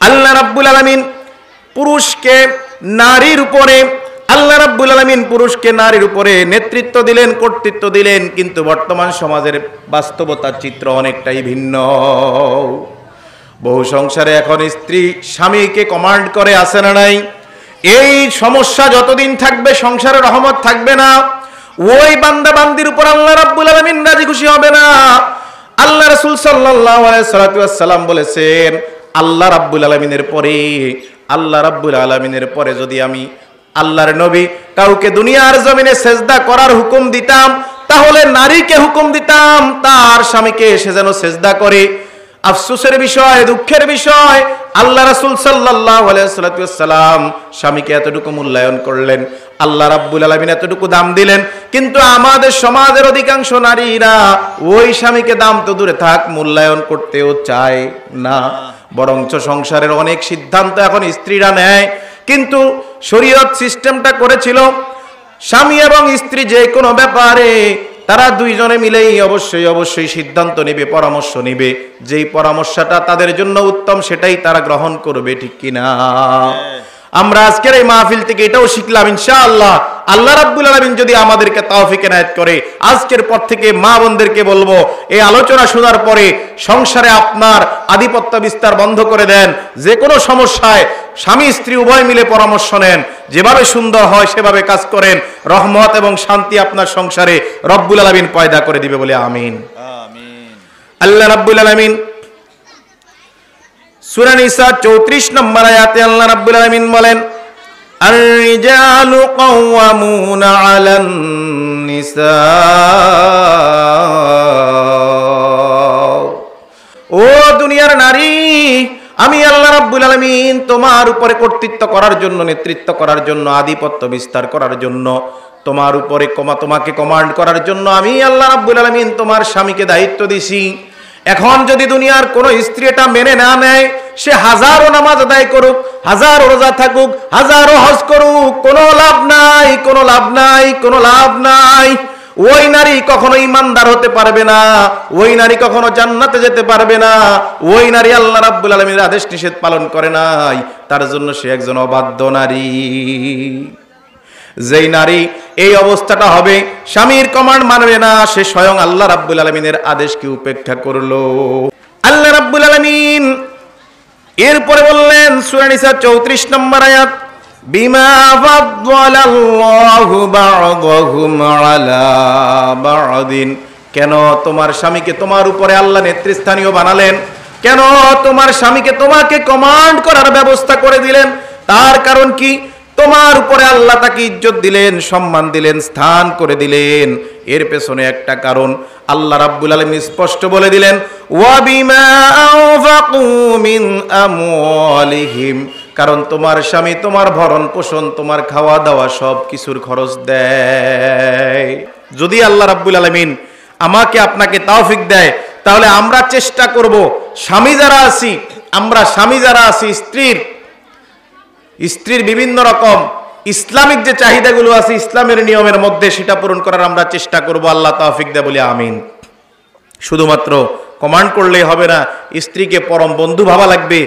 আল্লাহ রাব্বুল আলামিন পুরুষকে নারীর উপরে আল্লাহ রাব্বুল আলামিন পুরুষকে নারীর উপরে নেতৃত্ব দিলেন, কর্তৃত্ব দিলেন, কিন্তু বর্তমান সমাজের বাস্তবতার চিত্র অনেকটাই ভিন্ন। বহু সংসারে এখন স্ত্রী স্বামীকে কমান্ড করে, আছে না নাই? এই সমস্যা যতদিন থাকবে সংসারে রহমত থাকবে না। ওই বান্দা বান্দির উপর আল্লাহ রাব্বুল আলামিন রাজি খুশি হবে না। আল্লাহ রাসূল সাল্লাল্লাহু আলাইহি ওয়াসাল্লাম বলেছেন, আল্লাহ রাব্বুল আলামিনের পরে যদি আমি আল্লাহর নবী কাউকে দুনিয়ার জমিনে সেজদা করার হুকুম দিতাম, তাহলে নারীকে হুকুম দিতাম তার স্বামীকে সে যেন সেজদা করে। আফসোসের বিষয়, দুঃখের বিষয়, আল্লাহ রাসূল সাল্লাল্লাহু আলাইহি ওয়াসাল্লাম স্বামীকে এতটুকু মূল্যায়ন করলেন, আল্লাহ রাব্বুল আলামিন এতটুকু দাম দিলেন, কিন্তু আমাদের সমাজের অধিকাংশ নারীরা ওই স্বামীকে দাম তো দূরে থাক, মূল্যায়ন করতেও চায় না। বরঞ্চ সংসারের অনেক সিদ্ধান্ত এখন স্ত্রীরা নেয়। কিন্তু শরীয়ত সিস্টেমটা করেছিল স্বামী এবং স্ত্রী যে কোনো ব্যাপারে তারা দুইজনে মিলেই অবশ্যই সিদ্ধান্ত নেবে, পরামর্শ নেবে। যেই পরামর্শটা তাদের জন্য উত্তম সেটাই তারা গ্রহণ করবে, ঠিক কিনা? আমরা আজকের এই মাহফিল থেকে এটাও শিখলাম ইনশাআল্লাহ। আল্লাহ রাব্বুল আলামিন যদি আমাদেরকে তৌফিক এনায়েত করে, আজকের পর থেকে মা বোনদেরকে বলবো, এই আলোচনা শোনার পরে সংসারে আপনার আধিপত্য বিস্তার বন্ধ করে দেন। যে কোনো সমস্যায় স্বামী স্ত্রী উভয় মিলে পরামর্শ নেন, যেভাবে সুন্দর হয় সেভাবে কাজ করেন। রহমত এবং শান্তি আপনার সংসারে রব্বুল আলামিন পয়দা করে দিবে বলে আমিন। আল্লাহ রাব্বুল আলামিন সূরা নিসা 34 নম্বর আয়াতে আল্লাহ রাব্বুল আলামিন বলেন, আর-রিজালু কাওয়ামুনা আলান নিসা। ও দুনিয়ার নারী, আমি আল্লাহ রাব্বুল আলামিন তোমার উপরে কর্তৃত্ব করার জন্য, নেতৃত্ব করার জন্য, আধিপত্য বিস্তার করার জন্য, তোমার উপরে তোমাকে কমান্ড করার জন্য আমি আল্লাহ রাব্বুল আলামিন তোমার স্বামীকে দায়িত্ব দিছি। এখন যদি দুনিয়ার কোন স্ত্রী এটা মেনে না নেয়, সে হাজারো নামাজ আদায় করুক, হাজারো রোজা থাকুক, হাজারো হজ করুক, কোনো লাভ নাই, কোনো লাভ নাই, কোনো লাভ নাই। ওই নারী কখনো ইমানদার হতে পারবে না, ওই নারী কখনো জান্নাতে যেতে পারবে না। ওই নারী আল্লাহ রাব্বুল আলামিনের আদেশ নিষেধ পালন করে নাই, তার জন্য সে একজন অবাধ্য নারী। যেই নারী এই অবস্থাটা হবে, স্বামীর কমান্ড মানবে না, সে স্বয়ং আল্লাহ রাব্বুল আলামিনের আদেশকে উপেক্ষা করলো। আল্লাহ রাব্বুল আলামিন এরপরে বললেন সূরা নিসা 34 নম্বর আয়াত, বিমা ফাদ্দালাল্লাহু বা'দাহুম আলা বা'দিন। কেন তোমার স্বামীকে তোমার উপরে আল্লাহ নেতৃস্থানীয় বানালেন? কেন তোমার স্বামীকে তোমাকে কমান্ড করার ব্যবস্থা করে দিলেন? তার কারণ কি? তোমার উপরে আল্লাহ তাকে ইজ্জত দিলেন, সম্মান দিলেন, স্থান করে দিলেন। এর পেছনে একটা কারণ আল্লাহ রাব্বুল আলামিন স্পষ্ট বলে দিলেন, ওয়া বিমা আনফাকু মিন আমওয়ালিহিম। কারণ তোমার স্বামী তোমার ভরণ পোষণ, তোমার খাওয়া দাওয়া সব কিছুর খরচ দেয়। যদি আল্লাহ রাব্বুল আলামিন আমাকে আপনাকে তৌফিক দেয়, তাহলে আমরা চেষ্টা করব স্বামী যারা আছি স্ত্রীর বিভিন্ন রকম ইসলামিক যে চাহিদাগুলো আছে ইসলামের নিয়মের মধ্যে, সেটা পূরণ করার আমরা চেষ্টা করব। আল্লাহ তৌফিক দেয় বলে আমিন। শুধুমাত্র কমান্ড করলেই হবে না, স্ত্রীকে পরম বন্ধু ভাবা লাগবে।